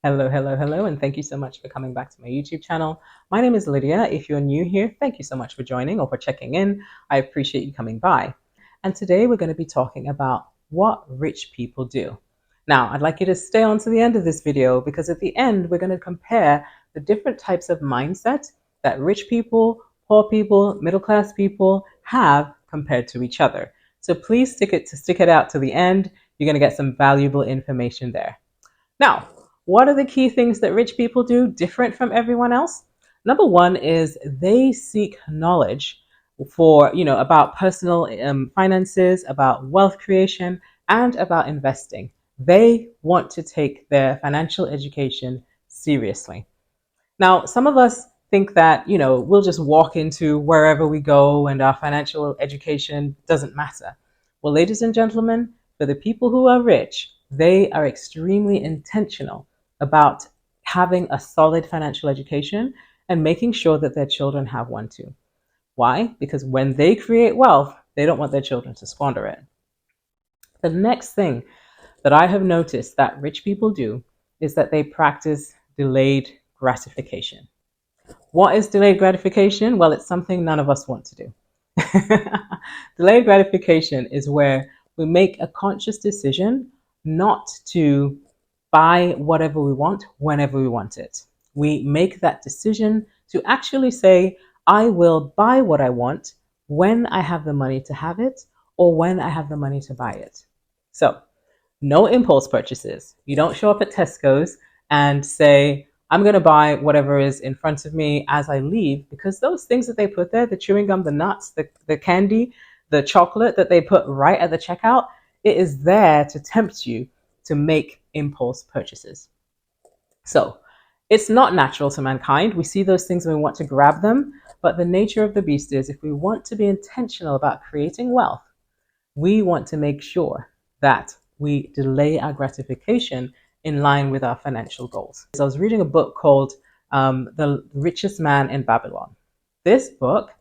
Hello, hello, hello, and thank you so much for coming back to my YouTube channel. My name is Lydia. If you're new here, thank you so much for joining or for checking in. I appreciate you coming by. And today we're going to be talking about what rich people do. Now, I'd like you to stay on to the end of this video because at the end, we're going to compare the different types of mindset that rich people, poor people, middle class people have compared to each other. So please stick it out to the end. You're going to get some valuable information there. Now, what are the key things that rich people do different from everyone else? Number one is they seek knowledge about personal finances, about wealth creation, and about investing. They want to take their financial education seriously. Now, some of us think that, we'll just walk into wherever we go and our financial education doesn't matter. Well, ladies and gentlemen, for the people who are rich, they are extremely intentional about having a solid financial education and making sure that their children have one too. Why? Because when they create wealth, they don't want their children to squander it. The next thing that I have noticed that rich people do is that they practice delayed gratification. What is delayed gratification? Well, it's something none of us want to do. Delayed gratification is where we make a conscious decision not to buy whatever we want whenever we want it. We make that decision to actually say, I will buy what I want when I have the money to have it or when I have the money to buy it. So, no impulse purchases. You don't show up at Tesco's and say, I'm going to buy whatever is in front of me as I leave, because those things that they put there, the chewing gum, the nuts, the candy, the chocolate that they put right at the checkout, it is there to tempt you to make impulse purchases. So it's not natural to mankind. We see those things and we want to grab them. But the nature of the beast is if we want to be intentional about creating wealth, we want to make sure that we delay our gratification in line with our financial goals. So I was reading a book called The Richest Man in Babylon. This book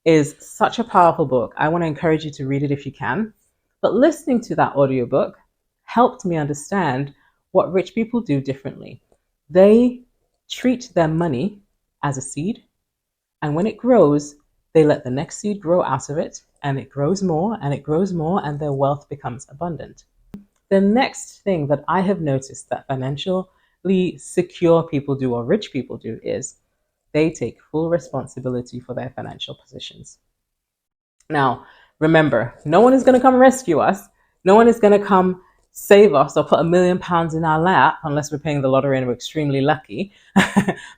is such a powerful book. I want to encourage you to read it if you can. But listening to that audiobook helped me understand what rich people do differently. They treat their money as a seed, and when it grows, they let the next seed grow out of it, and it grows more and it grows more, and their wealth becomes abundant. The next thing that I have noticed that financially secure people do or rich people do is they take full responsibility for their financial positions. Now, remember, no one is going to come rescue us. No one is going to come save us or put £1,000,000 in our lap unless we're paying the lottery and we're extremely lucky.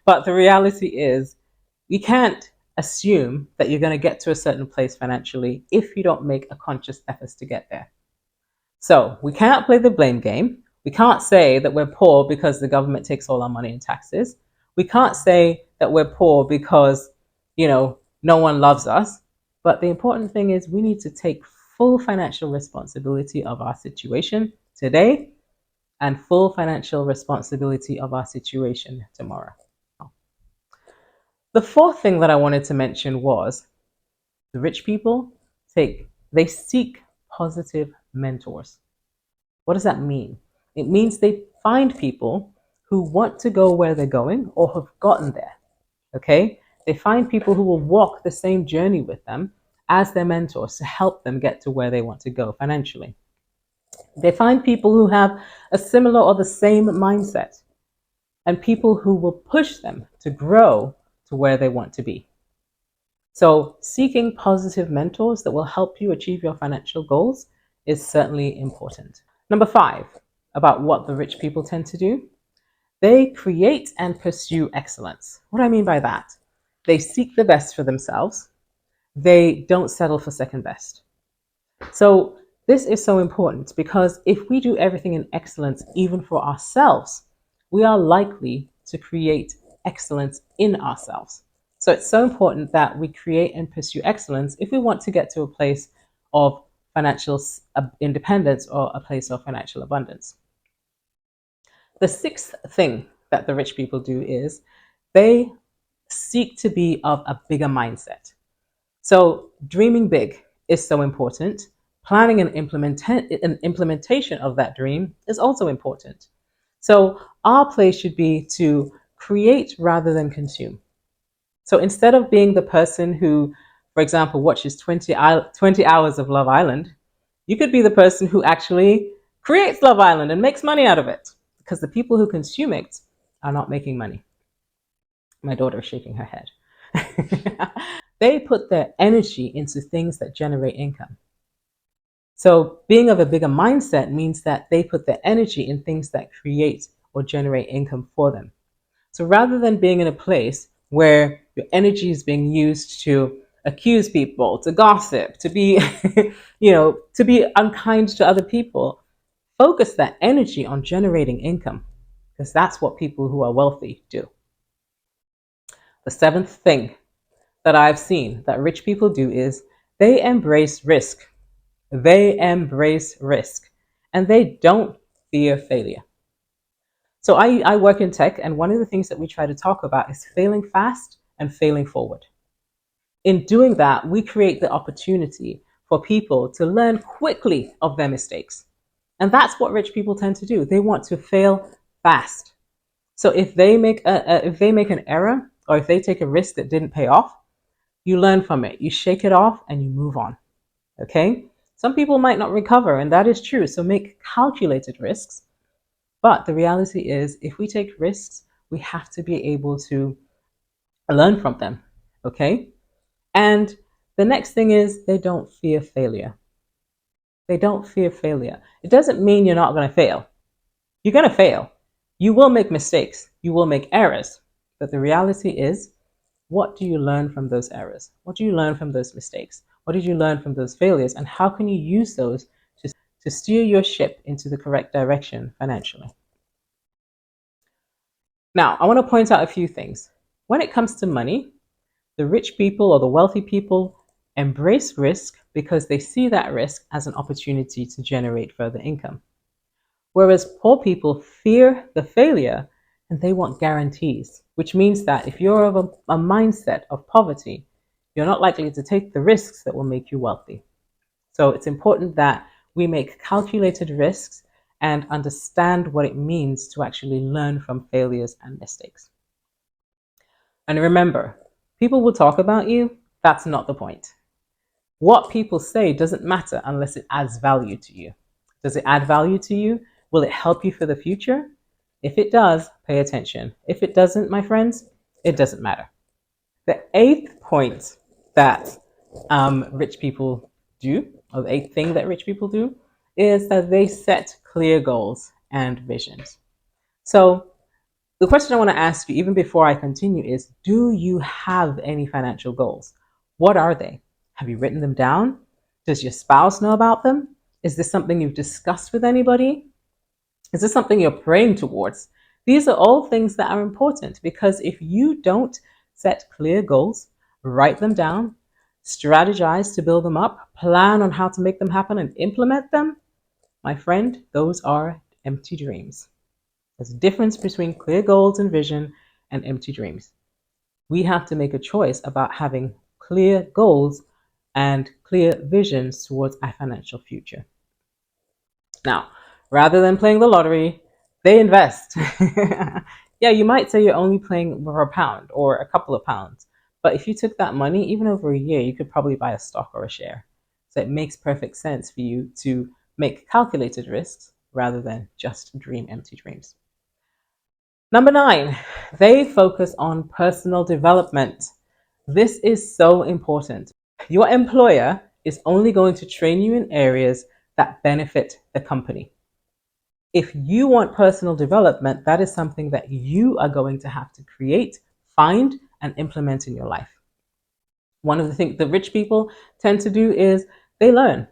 But the reality is, we can't assume that you're going to get to a certain place financially if you don't make a conscious effort to get there. So we can't play the blame game. We can't say that we're poor because the government takes all our money in taxes. We can't say that we're poor because, no one loves us. But the important thing is we need to take full financial responsibility of our situation today and full financial responsibility of our situation tomorrow. The fourth thing that I wanted to mention was the rich people they seek positive mentors. What does that mean? It means they find people who want to go where they're going or have gotten there. Okay? They find people who will walk the same journey with them as their mentors to help them get to where they want to go financially. They find people who have a similar or the same mindset and people who will push them to grow to where they want to be. So seeking positive mentors that will help you achieve your financial goals is certainly important. Number 5, about what the rich people tend to do. They create and pursue excellence. What do I mean by that? They seek the best for themselves. They don't settle for second best. So this is so important because if we do everything in excellence, even for ourselves, we are likely to create excellence in ourselves. So it's so important that we create and pursue excellence if we want to get to a place of financial independence or a place of financial abundance. The sixth thing that the rich people do is they seek to be of a bigger mindset. So dreaming big is so important. Planning and implementation of that dream is also important. So our place should be to create rather than consume. So instead of being the person who, for example, watches 20 hours of Love Island, you could be the person who actually creates Love Island and makes money out of it, because the people who consume it are not making money. My daughter is shaking her head. They put their energy into things that generate income. So being of a bigger mindset means that they put their energy in things that create or generate income for them. So rather than being in a place where your energy is being used to accuse people, to gossip, to be, to be unkind to other people, focus that energy on generating income, because that's what people who are wealthy do. The seventh thing that I've seen that rich people do is they embrace risk. They embrace risk and they don't fear failure. So I work in tech, and one of the things that we try to talk about is failing fast and failing forward. In doing that, we create the opportunity for people to learn quickly of their mistakes. And that's what rich people tend to do. They want to fail fast. So if they make an error, or if they take a risk that didn't pay off, you learn from it. You shake it off and you move on. Okay? Some people might not recover, and that is true. So make calculated risks. But the reality is, if we take risks, we have to be able to learn from them. Okay? And the next thing is they don't fear failure. They don't fear failure. It doesn't mean you're not going to fail. You're going to fail. You will make mistakes. You will make errors. But the reality is, what do you learn from those errors? What do you learn from those mistakes? What did you learn from those failures? And how can you use those to steer your ship into the correct direction financially? Now, I want to point out a few things. When it comes to money, the rich people or the wealthy people embrace risk because they see that risk as an opportunity to generate further income. Whereas poor people fear the failure and they want guarantees, which means that if you're of a mindset of poverty, you're not likely to take the risks that will make you wealthy. So it's important that we make calculated risks and understand what it means to actually learn from failures and mistakes. And remember, people will talk about you. That's not the point. What people say doesn't matter unless it adds value to you. Does it add value to you? Will it help you for the future? If it does, pay attention. If it doesn't, my friends, it doesn't matter. The eighth point that rich people do, or the eighth thing that rich people do, is that they set clear goals and visions. So the question I want to ask you, even before I continue, is do you have any financial goals? What are they? Have you written them down? Does your spouse know about them? Is this something you've discussed with anybody? Is this something you're praying towards? These are all things that are important, because if you don't set clear goals, write them down, strategize to build them up, plan on how to make them happen, and implement them, my friend, those are empty dreams. There's a difference between clear goals and vision and empty dreams. We have to make a choice about having clear goals and clear visions towards our financial future. Now, rather than playing the lottery, they invest. Yeah, you might say you're only playing for a pound or a couple of pounds, but if you took that money, even over a year, you could probably buy a stock or a share. So it makes perfect sense for you to make calculated risks rather than just dream empty dreams. Number 9, they focus on personal development. This is so important. Your employer is only going to train you in areas that benefit the company. If you want personal development, that is something that you are going to have to create, find, and implement in your life. One of the things the rich people tend to do is they learn.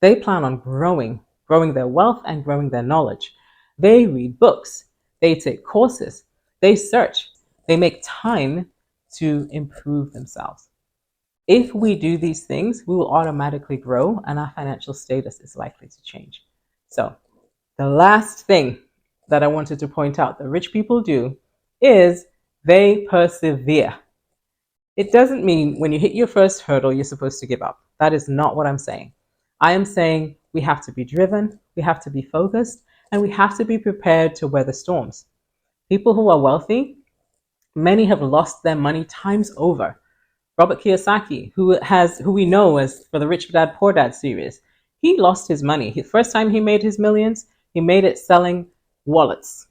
They plan on growing their wealth and growing their knowledge. They read books, they take courses, they search, they make time to improve themselves. If we do these things, we will automatically grow and our financial status is likely to change. So, the last thing that I wanted to point out that rich people do is they persevere. It doesn't mean when you hit your first hurdle, you're supposed to give up. That is not what I'm saying. I am saying we have to be driven, we have to be focused, and we have to be prepared to weather storms. People who are wealthy, many have lost their money times over. Robert Kiyosaki, who we know as for the Rich Dad Poor Dad series, he lost his money. The first time he made his millions, he made it selling wallets.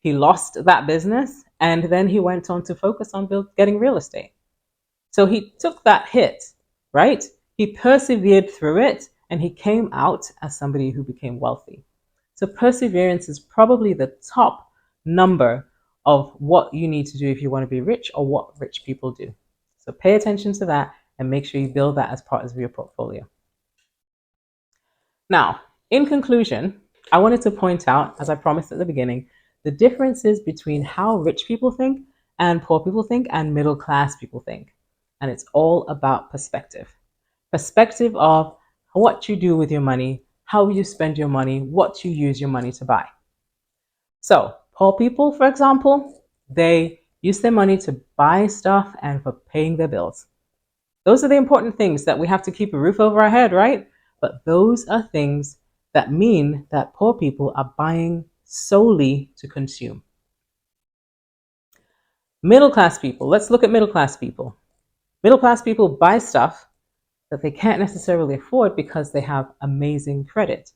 He lost that business, and then he went on to focus on getting real estate. So he took that hit, right? He persevered through it, and he came out as somebody who became wealthy. So perseverance is probably the top number of what you need to do if you want to be rich, or what rich people do. So pay attention to that and make sure you build that as part of your portfolio. Now, in conclusion, I wanted to point out, as I promised at the beginning, the differences between how rich people think and poor people think and middle class people think. And it's all about perspective. Perspective of what you do with your money, how you spend your money, what you use your money to buy. So, poor people, for example, they use their money to buy stuff and for paying their bills. Those are the important things that we have to keep a roof over our head, right? But those are things that mean that poor people are buying solely to consume. Middle class people, let's look at middle class people. Middle class people buy stuff that they can't necessarily afford because they have amazing credit.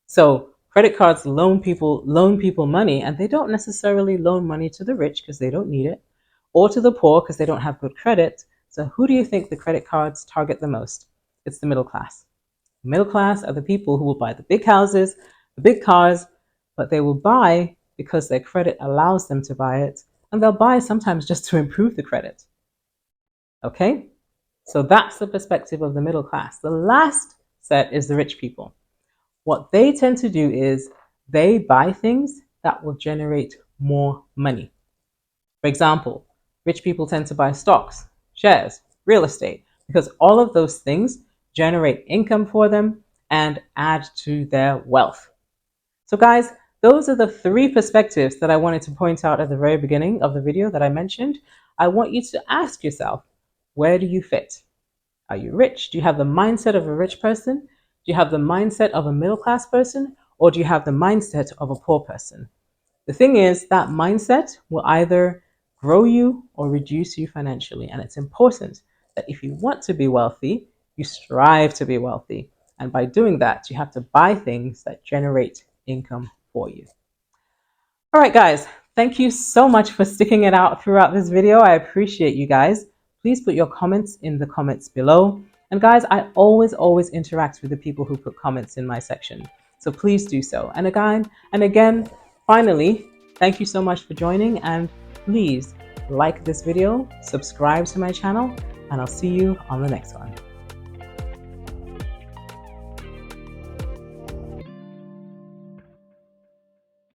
So credit cards loan people money, and they don't necessarily loan money to the rich because they don't need it, or to the poor because they don't have good credit. So who do you think the credit cards target the most? It's the middle class. Middle class are the people who will buy the big houses, the big cars, but they will buy because their credit allows them to buy it, and they'll buy sometimes just to improve the credit. Okay? So that's the perspective of the middle class. The last set is the rich people. What they tend to do is they buy things that will generate more money. For example, rich people tend to buy stocks, shares, real estate, because all of those things generate income for them and add to their wealth. So guys, those are the three perspectives that I wanted to point out at the very beginning of the video that I mentioned. I want you to ask yourself, where do you fit? Are you rich? Do you have the mindset of a rich person? Do you have the mindset of a middle class person? Or do you have the mindset of a poor person? The thing is, that mindset will either grow you or reduce you financially. And it's important that if you want to be wealthy, you strive to be wealthy. And by doing that, you have to buy things that generate income for you. All right, guys, thank you so much for sticking it out throughout this video. I appreciate you guys. Please put your comments in the comments below. And guys, I always interact with the people who put comments in my section. So please do so. And again, finally, thank you so much for joining, and please like this video, subscribe to my channel, and I'll see you on the next one.